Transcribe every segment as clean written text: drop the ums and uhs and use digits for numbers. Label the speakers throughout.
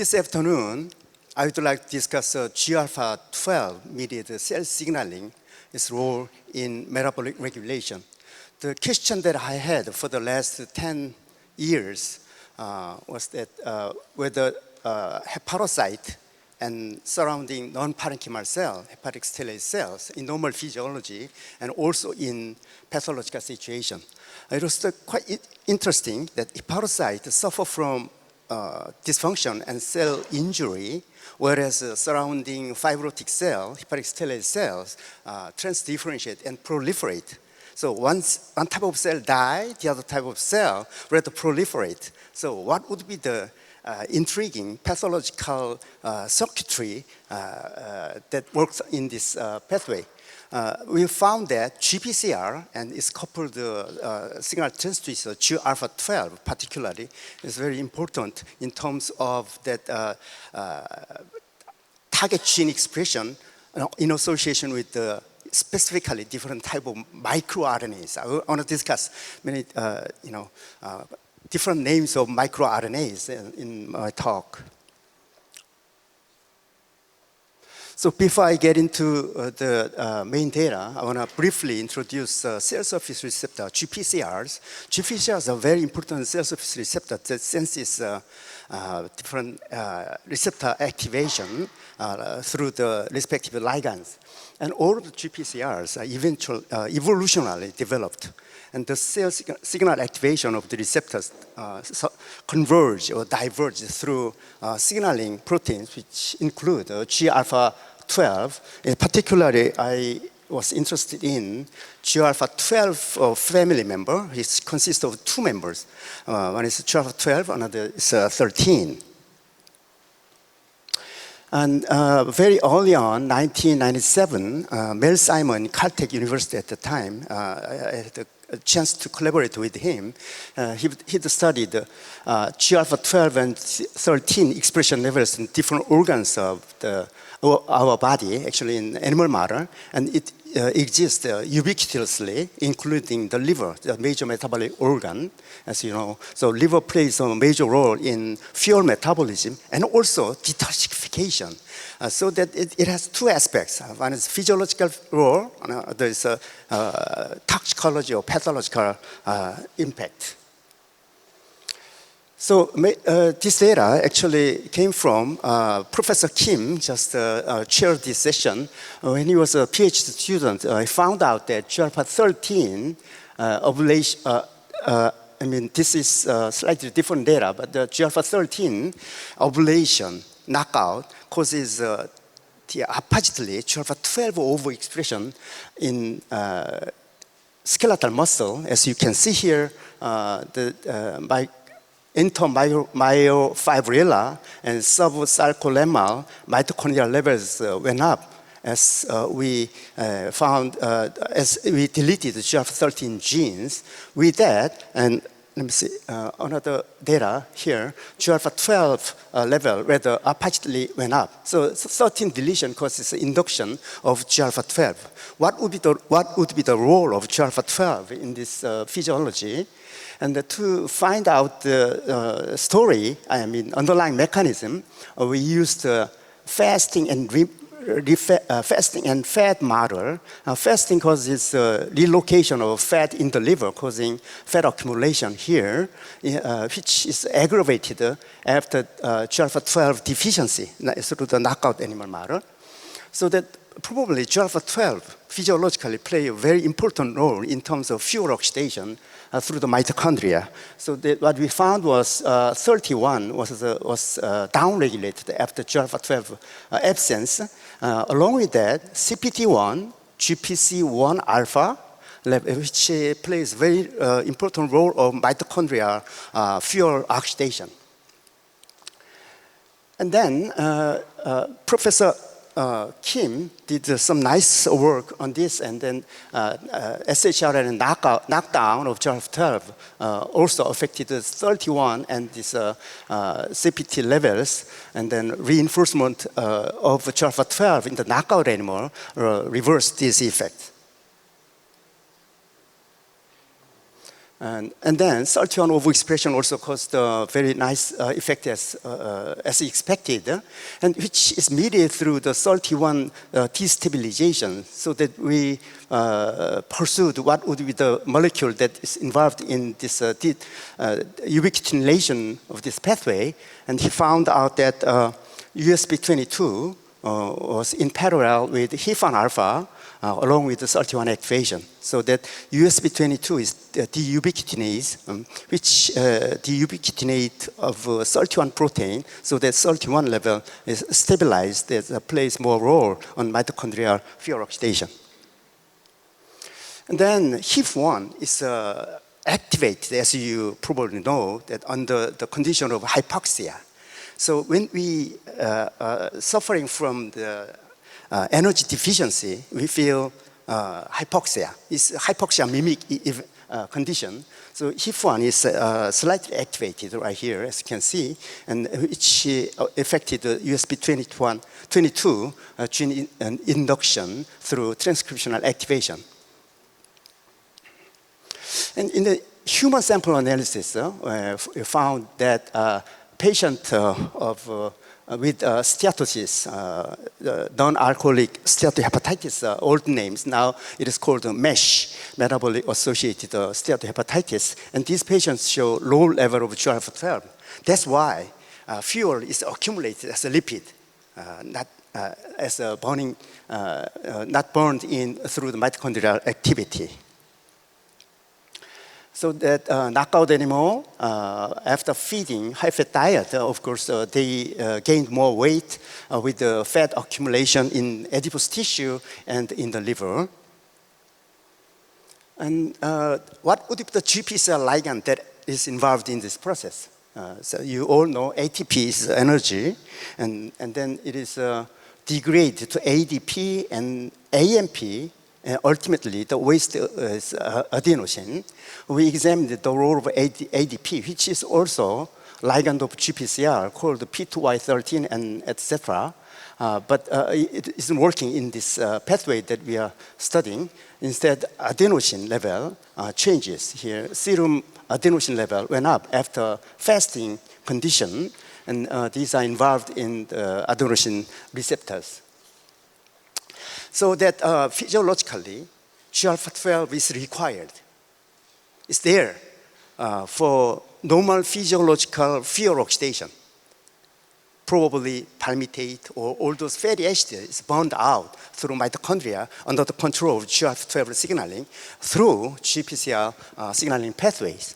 Speaker 1: This afternoon, I would like to discuss G-alpha-12 mediated cell signaling, its role in metabolic regulation. The question that I had for the last 10 years was that whether hepatocyte and surrounding non-parenchymal cell, hepatic stellate cells in normal physiology and also in pathological situation. It was quite interesting that hepatocytes suffer from dysfunction and cell injury, whereas surrounding fibrotic cell, hepatic stellate cells, transdifferentiate and proliferate. So once one type of cell die, the other type of cell will proliferate. So what would be the intriguing pathological circuitry that works in this pathway? We found that GPCR and its coupled signal transducer G-alpha-12 particularly is very important in terms of that target gene expression in association with specifically different type of microRNAs. I want to discuss many different names of microRNAs in my talk. So before I get into the main data, I want to briefly introduce cell surface receptor, GPCRs. GPCRs are very important cell surface receptor that senses different receptor activation through the respective ligands. And all of the GPCRs are evolutionarily developed. And the cell signal activation of the receptors converge or diverge through signaling proteins, which include G-alpha-12. Particularly, I was interested in G-alpha-12 family member, which consists of two members. One is G-alpha-12, another is 13. And very early on, 1997, Mel Simon, Caltech University at the time, I had a chance to collaborate with him. He studied G-alpha-12 and 13 expression levels in different organs of our body, actually in animal model, and it exists ubiquitously, including the liver, the major metabolic organ, as you know. So liver plays a major role in fuel metabolism and also detoxification. So that it has two aspects. One is physiological role, there is a toxicology or pathological impact. So this data actually came from Professor Kim, just chaired this session. When he was a PhD student, he found out that G-alpha-13 ablation, I mean, this is slightly different data, but the G-alpha-13 ablation knockout causes oppositely G-alpha-12 overexpression in skeletal muscle. As you can see here, intermyofibrilla and subsarcolemmal mitochondrial levels went up as we found, as we deleted the G-alpha-13 genes. With that, and let me see, another data here, G-alpha-12 level rather oppositely went up. So 13 deletion causes induction of G-alpha-12. What would be the role of G-alpha-12 in this physiology? And to find out the story, I mean underlying mechanism, we used fasting and fat model. Fasting causes relocation of fat in the liver, causing fat accumulation here, which is aggravated after G-alpha-12 deficiency through the knockout animal model. So that probably G-alpha-12 physiologically play a very important role in terms of fuel oxidation through the mitochondria. So what we found was 31 was downregulated after G-alpha-12 absence. Along with that, CPT1, GPC1 alpha, which plays very important role of mitochondrial fuel oxidation. And then Professor Kim did some nice work on this, and then SHRN knockdown of G-alpha-12 also affected the 31 and this CPT levels, and then reinforcement of G-alpha-12 in the knockout animal reversed this effect. And then SIRT1 overexpression also caused a very nice effect as expected, and which is mediated through the SIRT1 destabilization, so that we pursued what would be the molecule that is involved in this ubiquitination of this pathway, and he found out that USB22 was in parallel with HIF1 alpha along with the SIRT1 activation. So that USB22 is the deubiquitinase, which deubiquitinate of SIRT1 protein, so that SIRT1 level is stabilized, that plays more role on mitochondrial fuel oxidation. And then HIF1 is activated, as you probably know, that under the condition of hypoxia. So when we suffering from the energy deficiency, we feel hypoxia. It's hypoxia mimic condition. So HIF1 is slightly activated right here, as you can see, and which affected the USB22 gene induction through transcriptional activation. And in the human sample analysis, we found that patient with steatosis, non-alcoholic steatohepatitis, old names. Now it is called MASH, metabolic associated steatohepatitis. And these patients show low level of GR12. That's why fuel is accumulated as a lipid, not as a burning, not burned in through the mitochondrial activity. So that knockout animal, after feeding high-fat diet, of course, they gained more weight with the fat accumulation in adipose tissue and in the liver. And what would be the GPCR ligand that is involved in this process? So you all know ATP is energy, and then it is degraded to ADP and AMP. Ultimately, the waste is adenosine. We examined the role of ADP, which is also ligand of GPCR called P2Y13 and etc. But it isn't working in this pathway that we are studying. Instead, adenosine level changes here. Serum adenosine level went up after fasting condition, and these are involved in the adenosine receptors. So that physiologically, GR12 is required. It's there for normal physiological fuel oxidation. Probably palmitate or all those fatty acids is burned out through mitochondria under the control of GR12 signaling through GPCR signaling pathways.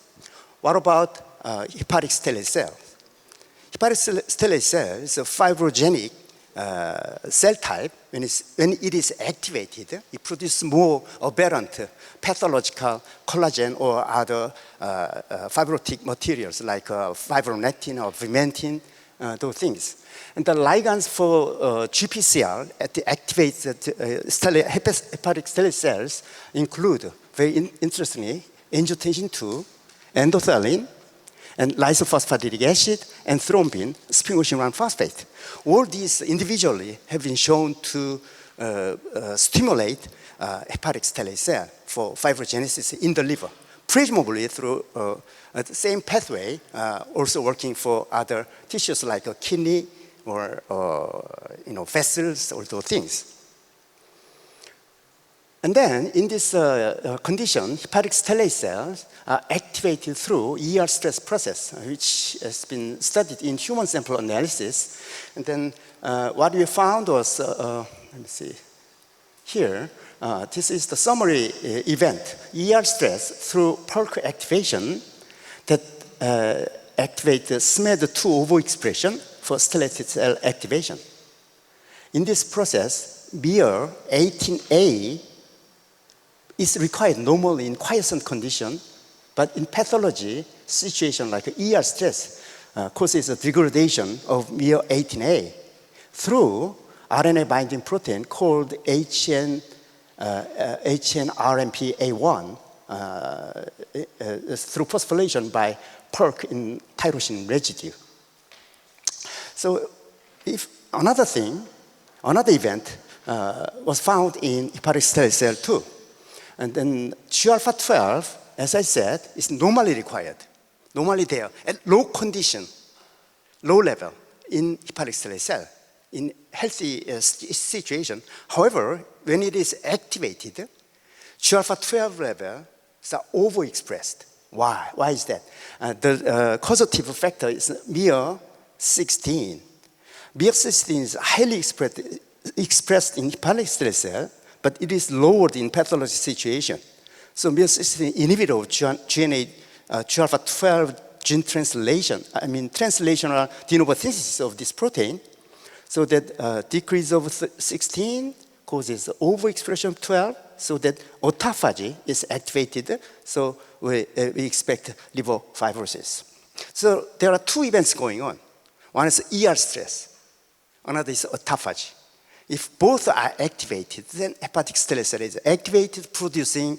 Speaker 1: What about hepatic stellate cells? Hepatic stellate cell is a fibrogenic cell type. When it is activated, it produces more aberrant pathological collagen or other fibrotic materials like fibronectin or vimentin, those things. And the ligands for GPCR activate hepatic stellate cells include, very interestingly, angiotensin 2, endothelin, and lysophosphatidic acid, and thrombin, sphingosine-1 phosphate. All these individually have been shown to stimulate hepatic stellate cell for fibrogenesis in the liver, presumably through the same pathway, also working for other tissues like a kidney or vessels or those things. And then in this condition, hepatic stellate cells are activated through ER stress process, which has been studied in human sample analysis. And then what we found was, let me see, here, this is the summary event, ER stress through PERK activation that activate the SMAD2 overexpression for stellate cell activation. In this process, miR18A is required normally in quiescent condition, but in pathology situation like ER stress causes a degradation of miR18A through RNA binding protein called HNRMPA1 through phosphorylation by PERK in tyrosine residue. So if another event was found in hepatic stellate cell too. And then GR12 as I said, is normally required, normally there, at low condition, low level in hepatic stellate cell, in healthy situation. However, when it is activated, G-alpha-12 levels are overexpressed. Why? Why is that? The causative factor is miR-16. miR-16 is highly expressed in hepatic stellate cell, but it is lowered in pathologic situation. So miR-16 inhibits GNA, G-alpha-12 gene translation, translational de novo synthesis of this protein, so that decrease of 16 causes overexpression of 12, so that autophagy is activated, so we expect liver fibrosis. So there are two events going on. One is ER stress, another is autophagy. If both are activated, then hepatic stellate cell is activated, producing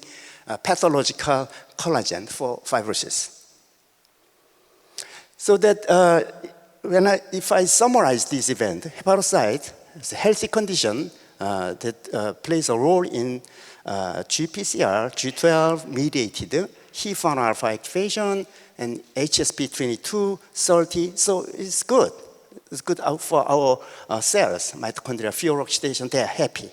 Speaker 1: pathological collagen for fibrosis. So that if I summarize this event, hepatocyte is a healthy condition that plays a role in GPCR, G12 mediated HIF1 alpha activation and HSP22, 30. So it's good. It's good for our cells, mitochondria, fuel oxidation, they are happy.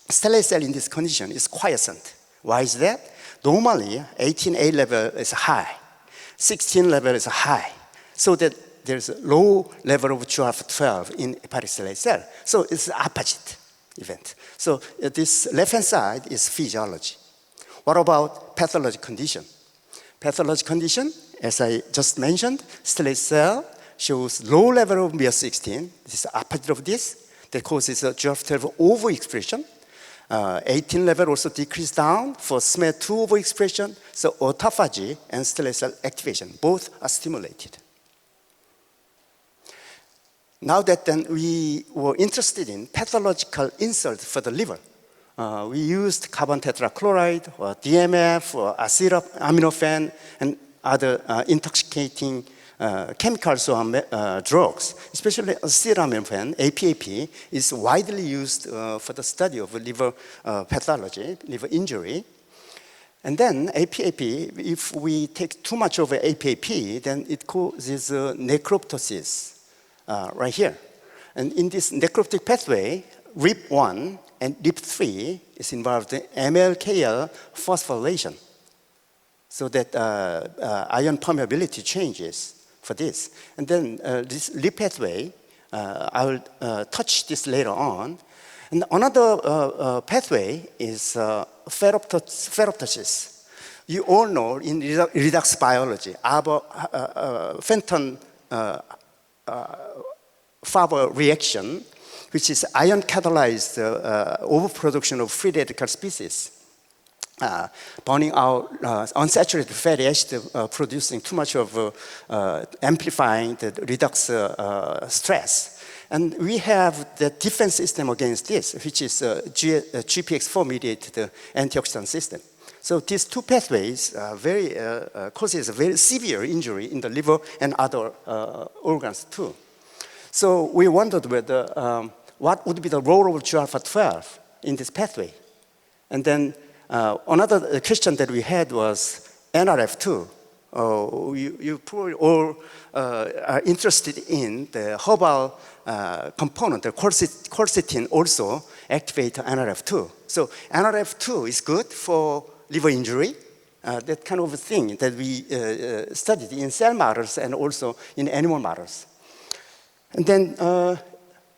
Speaker 1: Stellate cell in this condition is quiescent. Why is that? Normally, 18A level is high, 16 level is high, so that there's a low level of G-alpha-12 in hepatic stellate cell. So it's the opposite event. So this left-hand side is physiology. What about pathologic condition? Pathologic condition, as I just mentioned, stellate cell shows low level of miR-16. This is the opposite of this. That causes a G-alpha-12 overexpression. 18 level also decreased down for SME2 overexpression. So autophagy and stellate cell activation, both are stimulated. Now that then we were interested in pathological insult for the liver, we used carbon tetrachloride or DMF or acetaminophen and other intoxicating chemicals or drugs, especially acetaminophen, APAP, is widely used for the study of liver pathology, liver injury. And then APAP, if we take too much of APAP, then it causes necroptosis right here. And in this necrotic pathway, RIP1 and RIP3 is involved in MLKL phosphorylation, so that ion permeability changes for this. And then this RIP pathway, I will touch this later on. And another pathway is ferroptosis. You all know in redox biology, Fenton Faber reaction, which is ion catalyzed overproduction of free radical species, burning out unsaturated fatty acid, producing too much of amplifying the redox stress. And we have the defense system against this, which is GPX4 mediated antioxidant system. So these two pathways causes a very severe injury in the liver and other organs too. So we wondered whether what would be the role of G-alpha-12 in this pathway. And then another question that we had was NRF2. You probably all are interested in the herbal component. The quercetin also activate NRF2. So NRF2 is good for liver injury, that kind of a thing that we studied in cell models and also in animal models. And then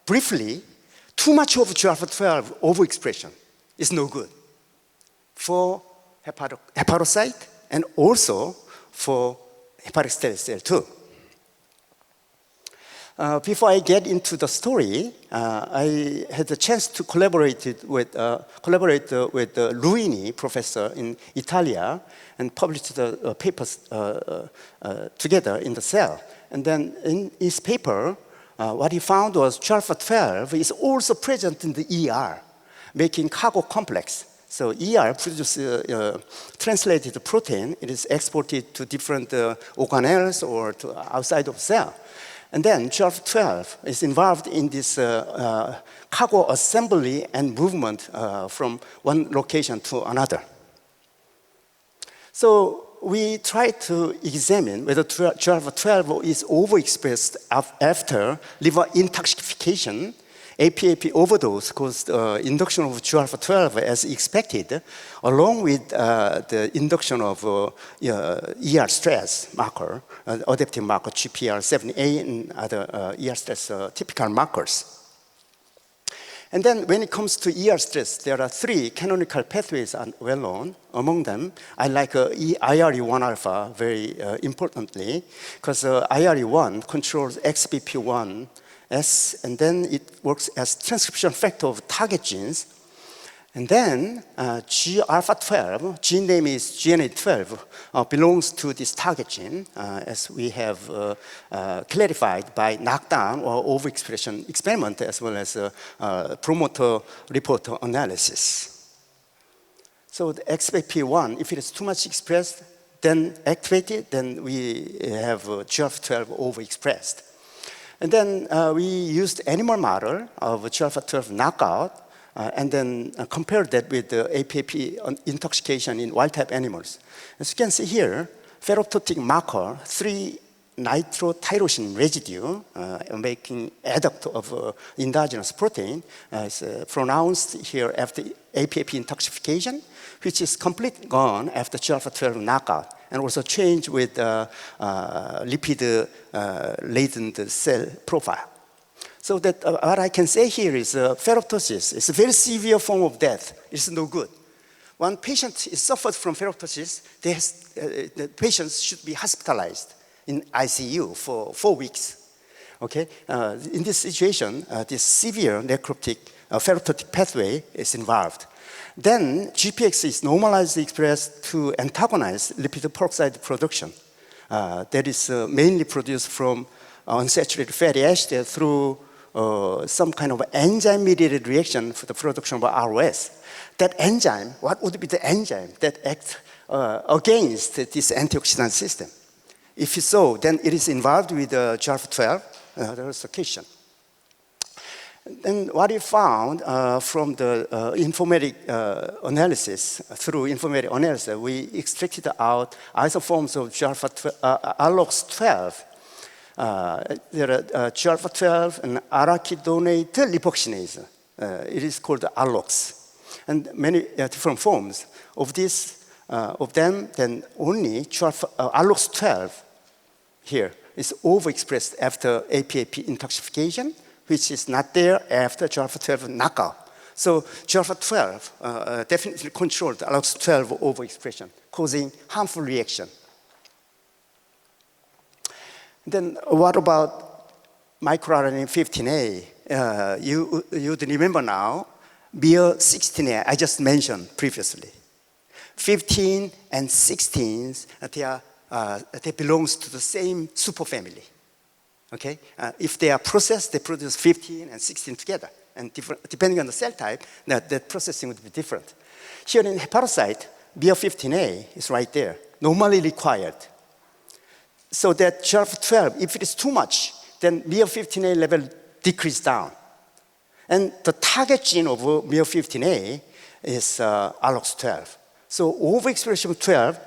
Speaker 1: briefly, too much of G-alpha-12 overexpression is no good for hepatocyte and also for hepatic stellate cell too. Before I get into the story, I had the chance to collaborate with Luini professor in Italia and published the papers together in the Cell. And then in his paper, what he found was G-alpha-12 is also present in the ER, making cargo complex. So ER produces translated protein. It is exported to different organelles or to outside of cell. And then G-alpha-12 is involved in this cargo assembly and movement from one location to another. So we try to examine whether GRF12 is overexpressed after liver intoxication. APAP overdose caused induction of GRF12 as expected, along with the induction of ER stress marker, adaptive marker GPR7A and other ER stress typical markers. And then when it comes to ER stress, there are 3 canonical pathways well known. Among them, I like IRE1 alpha very importantly, because IRE1 controls XBP1, and then it works as transcription factor of target genes. And then G alpha 12, gene name is GNA12, belongs to this target gene, as we have clarified by knockdown or overexpression experiment, as well as promoter report analysis. So the XBP1, if it is too much expressed, then activated, then we have GRF12 overexpressed. And then we used animal model of GRF12 knockout, and then compared that with the APAP intoxication in wild-type animals. As you can see here, ferroptotic marker, 3-nitrotyrosine residue, making adduct of endogenous protein, is pronounced here after APAP intoxication, which is completely gone after GRF12 knockout, and also change with lipid-laden cell profile. So that what I can say here is ferroptosis is a very severe form of death. It's no good. One patient is suffered from ferroptosis, the patients should be hospitalized in ICU for 4 weeks. Okay? In this situation, this severe necrotic ferroptotic pathway is involved. Then GPX is normalized expressed to antagonize lipid peroxide production. That is mainly produced from unsaturated fatty acid through some kind of enzyme-mediated reaction for the production of ROS. That enzyme, what would be the enzyme that acts against this antioxidant system? If so, then it is involved with GRF12 resuscitation. Then what we found from the informatic analysis, through informatic analysis, we extracted out isoforms of ALOX12. There are GRF12 and arachidonate lipoxygenase. It is called ALOX. And many different forms of this, of them, then only ALOX12 here is overexpressed after APAP intoxication, which is not there after GRF12 knockout. So GRF12 definitely controlled ALOX12 overexpression, causing harmful reaction. Then what about microRNA 15A? You remember now, BR16A, I just mentioned previously. 15 and 16, they belongs to the same superfamily. Okay? If they are processed, they produce 15 and 16 together. And depending on the cell type, that processing would be different. Here in hepatocyte, BR15A is right there, normally required. So that GRF12, if it is too much, then BR15A level decrease down. And the target gene of BR15A is ALOX12. So overexpression of 12,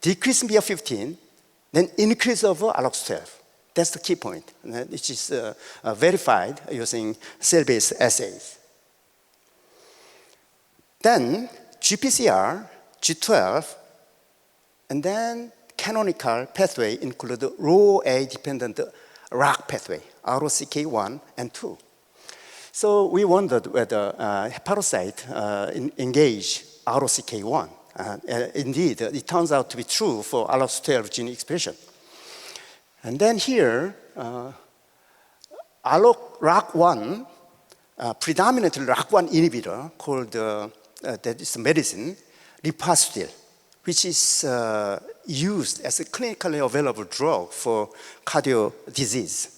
Speaker 1: decrease in BR15, then increase of ALOX12. That's the key point, which is verified using cell-based assays. Then GPCR, G12, and then canonical pathway include the ROA-dependent ROCK pathway, ROCK1 and 2. So we wondered whether hepatocyte engage ROCK1. Indeed, it turns out to be true for ALOX12 gene expression. And then here, ROCK1, predominantly ROCK1 inhibitor called, that is medicine, Ripasudil, which is used as a clinically available drug for cardio disease.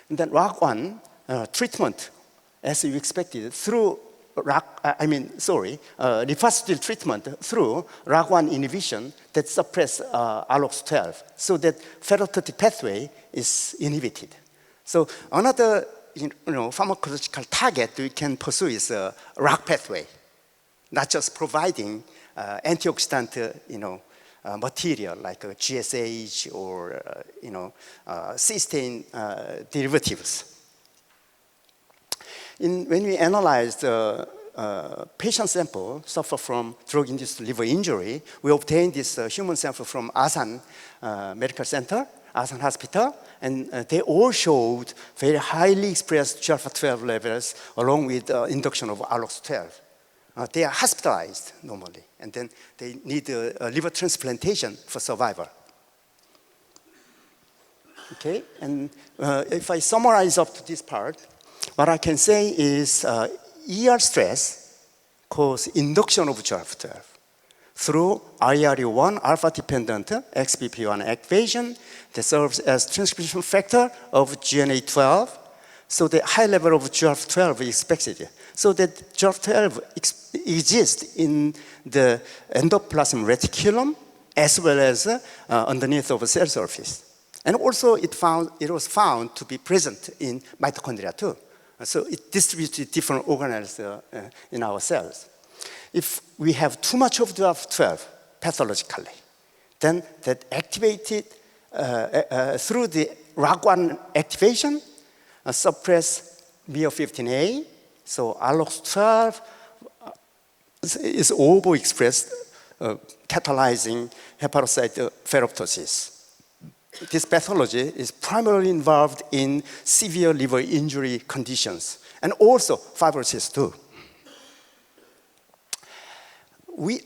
Speaker 1: And then ROCK1 treatment, as you expected, through Ripasudil treatment through ROCK1 inhibition that suppress ALOX12, so that ferroptotic pathway is inhibited. So another pharmacological target we can pursue is ROCK pathway, not just providing antioxidant, material like GSH or, cysteine derivatives. When we analyzed patient sample suffer from drug-induced liver injury, we obtained this human sample from Asan Medical Center, Asan Hospital, and they all showed very highly expressed GALFA-12 levels along with induction of ALOX-12. They are hospitalized normally, and then they need a liver transplantation for survival. Okay, and if I summarize up to this part, what I can say is ER stress causes induction of GALFA-12 through IRE1 alpha-dependent XBP1 activation that serves as transcription factor of GNA12. So the high level of GALFA-12 is expected. So that GALFA-12 exists in the endoplasmic reticulum as well as underneath of a cell surface. And also it was found to be present in mitochondria too. So it distributes to different organelles in our cells. If we have too much of GALFA-12 pathologically, then that activated through the ROC1 activation suppress miR-15A. So ALOX-12 is overexpressed, catalyzing hepatocyte ferroptosis. This pathology is primarily involved in severe liver injury conditions and also fibrosis too.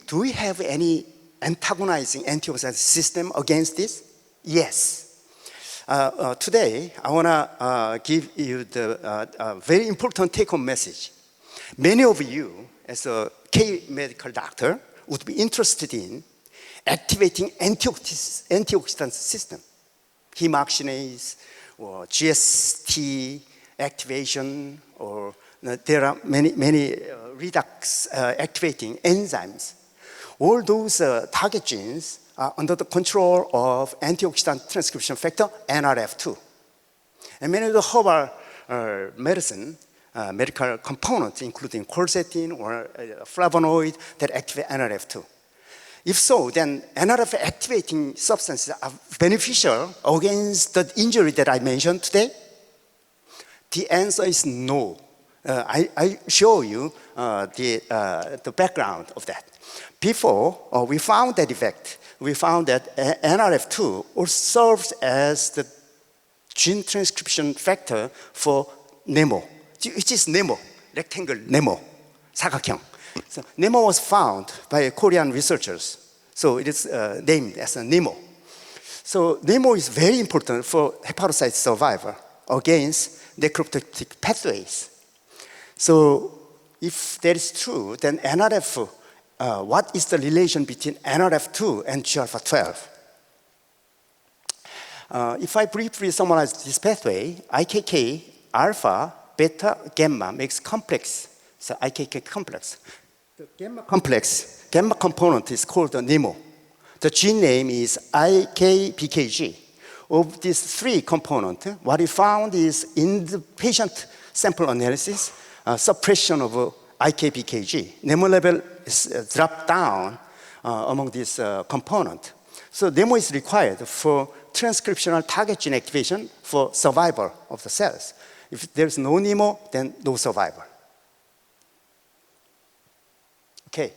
Speaker 1: Do we have any antagonizing antioxidant system against this? Yes. Today, I want to give you the very important take-home message. Many of you, as a K-medical doctor, would be interested in activating antioxidant system, heme oxygenase or GST activation, or there are many redox activating enzymes. All those target genes are under the control of antioxidant transcription factor, NRF2. And many of the herbal medicine, medical components, including quercetin or flavonoid that activate NRF2. If so, then NRF activating substances are beneficial against the injury that I mentioned today? The answer is no. I show you the background of that. Before we found that effect, we found that NRF2 also serves as the gene transcription factor for NEMO, which is NEMO, rectangle NEMO, 사각형. So NEMO was found by Korean researchers, so it is named as a NEMO. So NEMO is very important for hepatocyte survival against necroptotic pathways. So if that is true, then NRF, what is the relation between NRF2 and GALFA-12? If I briefly summarize this pathway, IKK, alpha, beta, gamma makes complex, so IKK complex. The gamma complex, gamma component is called the NEMO. The gene name is IKBKG. Of these three components, what we found is in the patient sample analysis, suppression of IKBKG. NEMO level is dropped down among these components. So NEMO is required for transcriptional target gene activation for survival of the cells. If there's no NEMO, then no survival. Okay,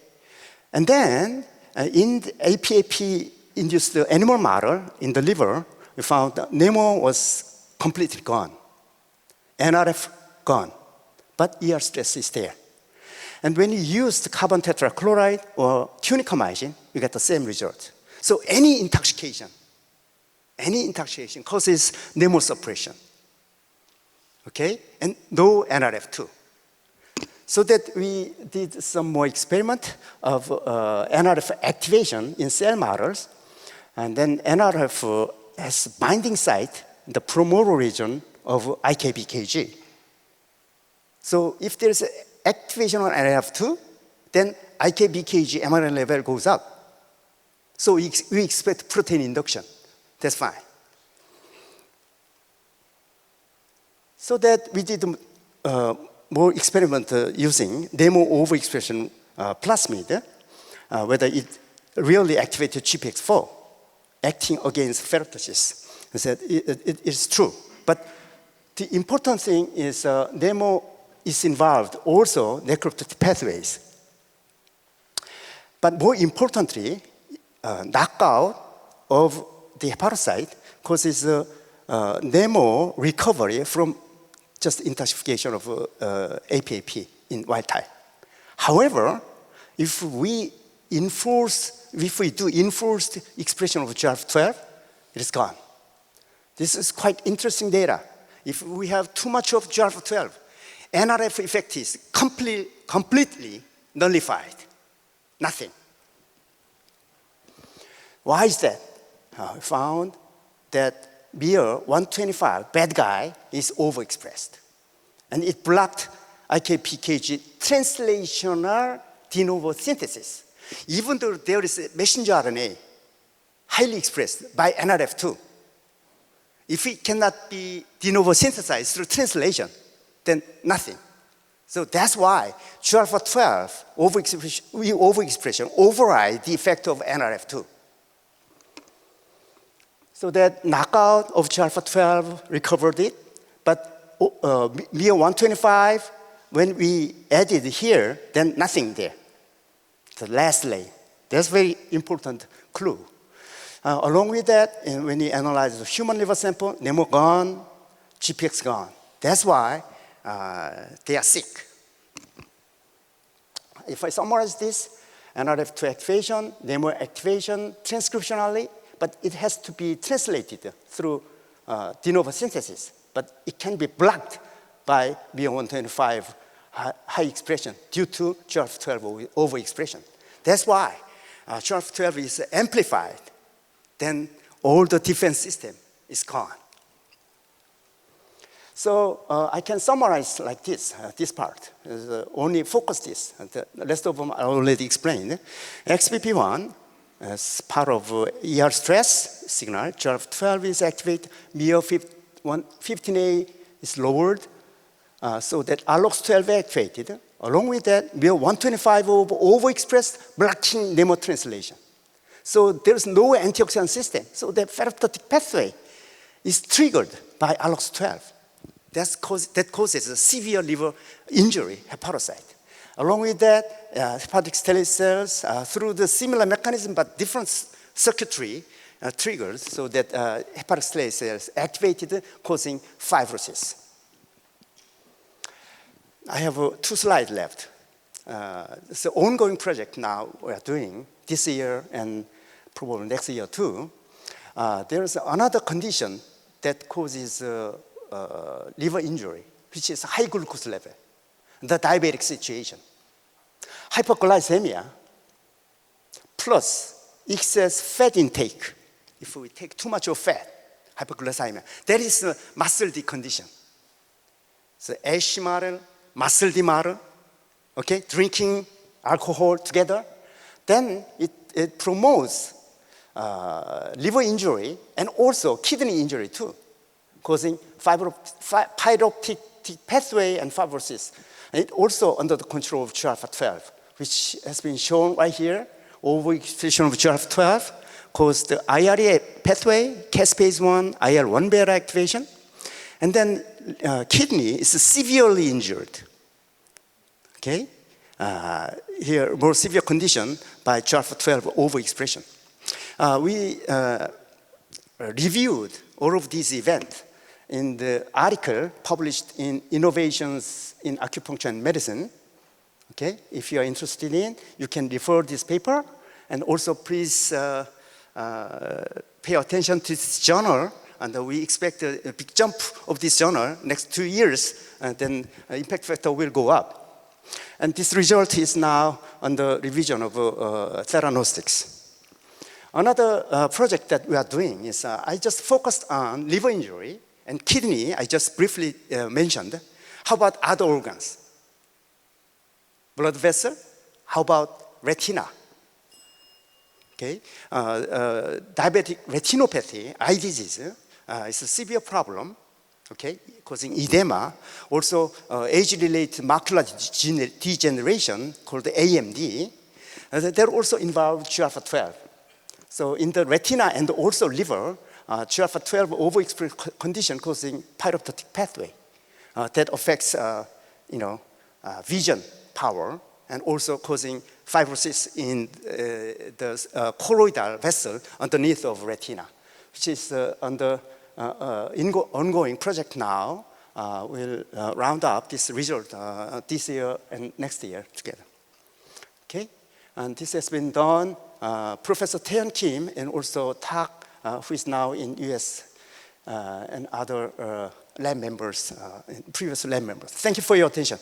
Speaker 1: and then in the APAP-induced animal model in the liver, we found that NEMO was completely gone, NRF gone, but ER stress is there. And when you use the carbon tetrachloride or tunicamycin, you get the same result. So any intoxication causes NEMO suppression, okay? And no NRF2. So that we did some more experiment of NRF activation in cell models, and then NRF has binding site in the promoter region of IKBKG. So if there's activation on NRF2, then IKBKG mRNA level goes up. So we expect protein induction. That's fine. So that we did more experiment using NEMO overexpression plasmid. whether it really activated GPX4, acting against ferroptosis. I said it is true. But the important thing is NEMO is involved also necroptotic pathways. But more importantly, knockout of the hepatocyte causes NEMO recovery from just intensification of APAP in wild type. However, if we do enforced expression of GRF12, it is gone. This is quite interesting data. If we have too much of GRF12, NRF effect is completely nullified. Nothing. Why is that? We found that MIR125, bad guy, is overexpressed. And it blocked IKPKG translational de novo synthesis, even though there is a messenger RNA highly expressed by NRF2. If it cannot be de novo synthesized through translation, then nothing. So that's why GRF12 overexpression override the effect of NRF2. So that knockout of GRF12 recovered it, but MIR125, when we added here, then nothing there. The last lane. That's very important clue. Along with that, when we analyze the human liver sample, NEMO gone, GPX gone. That's why they are sick. If I summarize this, NRF2 activation, NEMO activation transcriptionally, but it has to be translated through de novo synthesis. But it can be blocked by MIR125 high expression due to GRF12 overexpression. That's why GRF12 is amplified. Then all the defense system is gone. So I can summarize like this, this part. Only focus this. The rest of them I already explained. XBP1 as part of ER stress signal, GRF12 is activated, MIR15A is lowered, so that ALOX12 activated. Along with that, MIR125 overexpressed, blocking NEMO translation. So there's no antioxidant system. So the ferroptotic pathway is triggered by ALOX12. That causes a severe liver injury, hepatocyte. Along with that, hepatic stellate cells, through the similar mechanism but different circuitry triggers, so that hepatic stellate cells activated, causing fibrosis. I have 2 slides left. It's an ongoing project now we are doing this year and probably next year too. There is another condition that causes liver injury, which is high glucose level, the diabetic situation. Hypoglycemia plus excess fat intake. If we take too much of fat, hypoglycemia, that is a muscle D condition. So ASH model, muscle D model, okay, drinking alcohol together, then it promotes liver injury and also kidney injury too, causing pyroptic pathway and fibrosis. And it also under the control of GRF12, which has been shown right here. Overexpression of GRF12 caused the IRA pathway, caspase-1, IL-1 beta activation. And then kidney is severely injured. Okay? Here, more severe condition by GRF12 overexpression. We reviewed all of these events in the article published in Innovations in Acupuncture and Medicine. Okay, if you are interested in, you can refer this paper, and also please pay attention to this journal. And we expect a big jump of this journal next 2 years, and then impact factor will go up. And this result is now under revision of theranostics. Another project that we are doing is I just focused on liver injury and kidney. I just briefly mentioned. How about other organs? Blood vessel? How about retina? Okay, diabetic retinopathy, eye disease, is a severe problem. Okay, causing edema. Also, age-related macular degeneration called AMD. That also involve GR12. So in the retina and also liver, GR12 overexpression condition causing pyroptotic pathway that affects vision power and also causing fibrosis in the choroidal vessel underneath of retina, which is under ongoing project now. We'll round up this result this year and next year together. Okay, and this has been done. Professor Taeyeon Kim and also Tak, who is now in US, and other lab members, previous lab members. Thank you for your attention.